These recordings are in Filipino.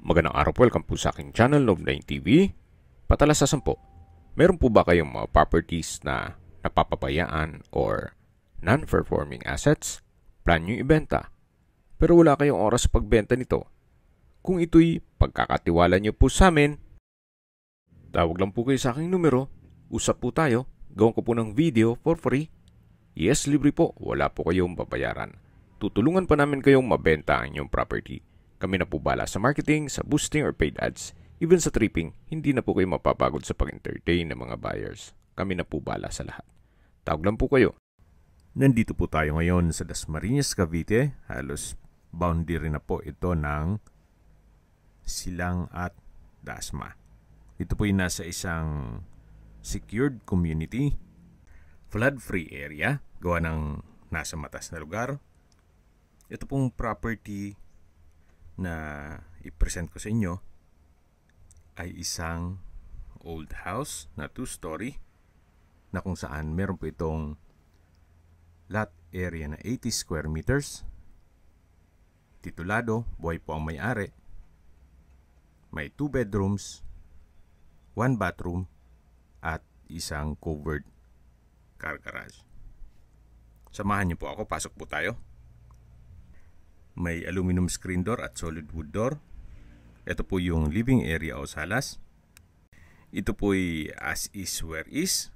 Magandang araw po, welcome po sa aking channel, Love9 TV. Patalasasan po, meron po ba kayong mga properties na napapabayaan or non-performing assets? Plan nyo ibenta, pero wala kayong oras sa pagbenta nito. Kung ito'y pagkakatiwala nyo po sa amin, tawag lang po kayo sa aking numero, usap po tayo, gawin ko po ng video for free. Yes, libre po, wala po kayong babayaran. Tutulungan pa namin kayong mabenta ang inyong property. Kami na po bala sa marketing, sa boosting or paid ads. Even sa tripping, hindi na po kayo mapapagod sa pag-entertain ng mga buyers. Kami na po bala sa lahat. Tawag lang po kayo. Nandito po tayo ngayon sa Dasmariñas, Cavite. Halos boundary na po ito ng Silang at Dasma. Ito po yung nasa isang secured community, flood-free area, gawa ng nasa matas na lugar. Ito pong property na i-present ko sa inyo ay isang old house na 2-story na kung saan meron po itong lot area na 80 square meters. Titulado, buhay po ang may-ari. May 2 bedrooms, 1 bathroom at isang covered car garage. Samahan niyo po ako, pasok po tayo. May aluminum screen door at solid wood door. Ito po yung living area o salas. Ito po ay as is where is.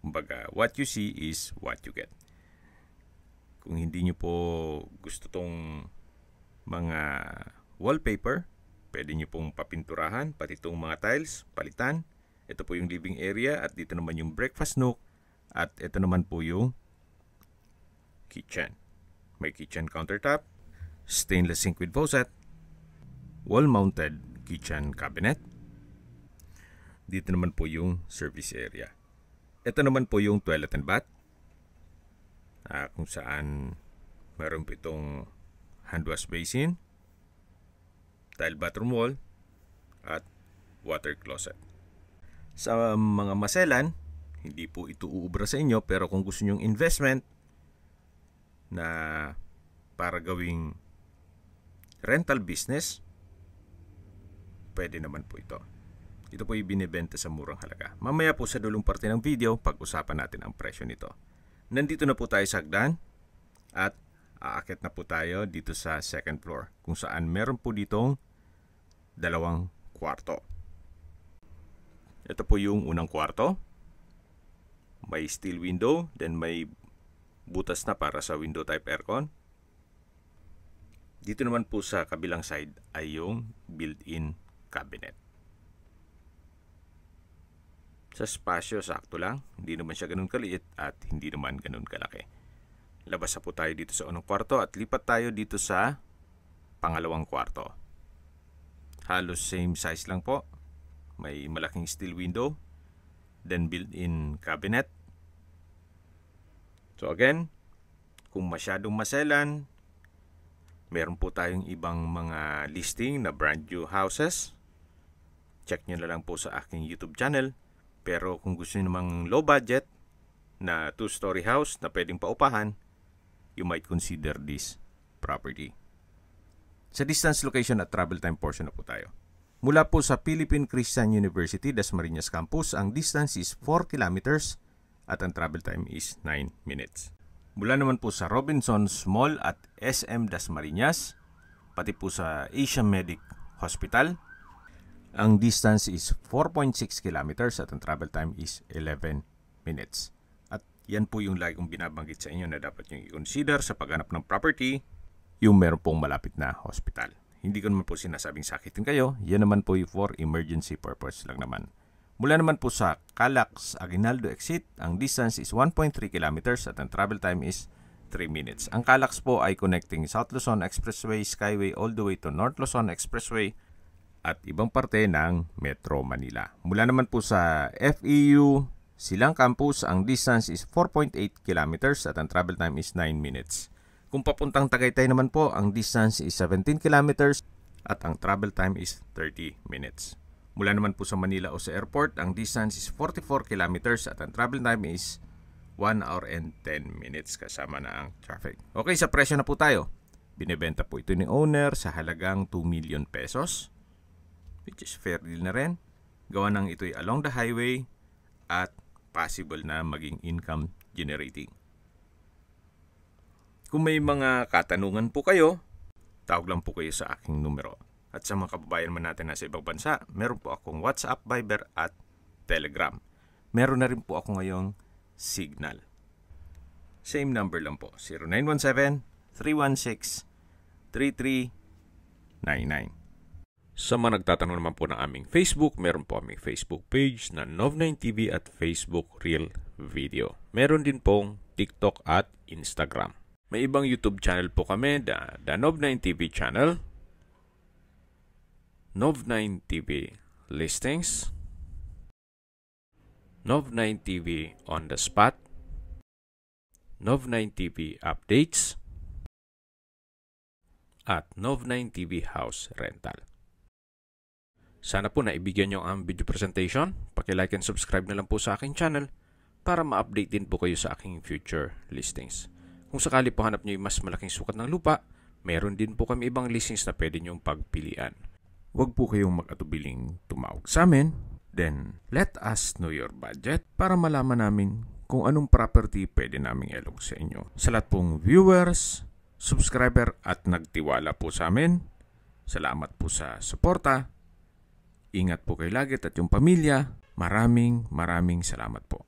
Kumbaga, what you see is what you get. Kung hindi nyo po gusto tong mga wallpaper, pwede nyo pong papinturahan, pati itong mga tiles, palitan. Ito po yung living area at dito naman yung breakfast nook at ito naman po yung kitchen. May kitchen countertop, stainless sink with faucet, wall-mounted kitchen cabinet. Dito naman po yung service area. Ito naman po yung toilet and bath, kung saan meron po itong hand wash basin, tile bathroom wall, at water closet. Sa mga maselan, hindi po ito uubra sa inyo, pero kung gusto nyong investment na para gawing rental business, pwede naman po ito. Ito po yung binibenta sa murang halaga. Mamaya po sa dulong parte ng video, pag-usapan natin ang presyo nito. Nandito na po tayo sa hagdan at aakit na po tayo dito sa second floor, kung saan meron po ditong 2 kwarto. Ito po yung unang kwarto. May steel window, then may butas na para sa window type aircon. Dito naman po sa kabilang side ay yung built-in cabinet. Sa spasyo, sakto lang. Hindi naman siya ganun kaliit at hindi naman ganun kalaki. Labas na po tayo dito sa unang kwarto at lipat tayo dito sa pangalawang kwarto. Halos same size lang po. May malaking steel window, then built-in cabinet. So again, kung masyadong maselan, meron po tayong ibang mga listing na brand new houses. Check nyo na lang po sa aking YouTube channel. Pero kung gusto nyo namang low budget na 2-story house na pwedeng paupahan, you might consider this property. Sa distance, location at travel time portion na po tayo. Mula po sa Philippine Christian University, Dasmariñas Campus, ang distance is 4 kilometers at ang travel time is 9 minutes. Mula naman po sa Robinsons Mall at SM Dasmariñas, pati po sa Asia Medic Hospital, ang distance is 4.6 kilometers at ang travel time is 11 minutes. At yan po yung lagi kong binabanggit sa inyo na dapat nyo i-consider sa paghanap ng property, yung meron pong malapit na hospital. Hindi ko naman po sinasabing sakitin kayo, yan naman po yung for emergency purpose lang naman. Mula naman po sa Calax Aguinaldo exit, ang distance is 1.3 kilometers at ang travel time is 3 minutes. Ang Calax po ay connecting South Luzon Expressway, Skyway all the way to North Luzon Expressway at ibang parte ng Metro Manila. Mula naman po sa FEU Silang Campus, ang distance is 4.8 kilometers at ang travel time is 9 minutes. Kung papuntang Tagaytay naman po, ang distance is 17 kilometers at ang travel time is 30 minutes. Mula naman po sa Manila o sa airport, ang distance is 44 kilometers at ang travel time is 1 hour and 10 minutes kasama na ang traffic. Okay, sa presyo na po tayo. Binebenta po ito ni owner sa halagang 2 million pesos. which is fair deal na rin. Gawa ng ito'y along the highway at possible na maging income generating. Kung may mga katanungan po kayo, tawag lang po kayo sa aking numero. At sa mga kababayan man natin na sa ibang bansa, meron po akong WhatsApp, Viber at Telegram. Meron na rin po ako ngayong Signal. Same number lang po, 0917-316-3399. Sa mga nagtatanong naman po ng aming Facebook, meron po aming Facebook page na Nov9TV at Facebook Real Video. Meron din pong TikTok at Instagram. May ibang YouTube channel po kami, the Nov9TV channel, Nov9TV Listings, Nov9TV On The Spot, Nov9TV Updates, at Nov9TV House Rental. Sana po naibigyan nyo ang video presentation. Paki-like and subscribe na lang po sa aking channel para ma-update din po kayo sa aking future listings. Kung sakali po hanap nyo yung mas malaking sukat ng lupa, meron din po kami ibang listings na pwede nyong pagpilian. Huwag po kayong mag-atubiling tumawag sa amin. Then, let us know your budget para malaman namin kung anong property pwede naming ilog sa inyo. Sa lahat pong viewers, subscriber at nagtiwala po sa amin, salamat po sa suporta. Ingat po kayo lagi at yung pamilya. Maraming salamat po.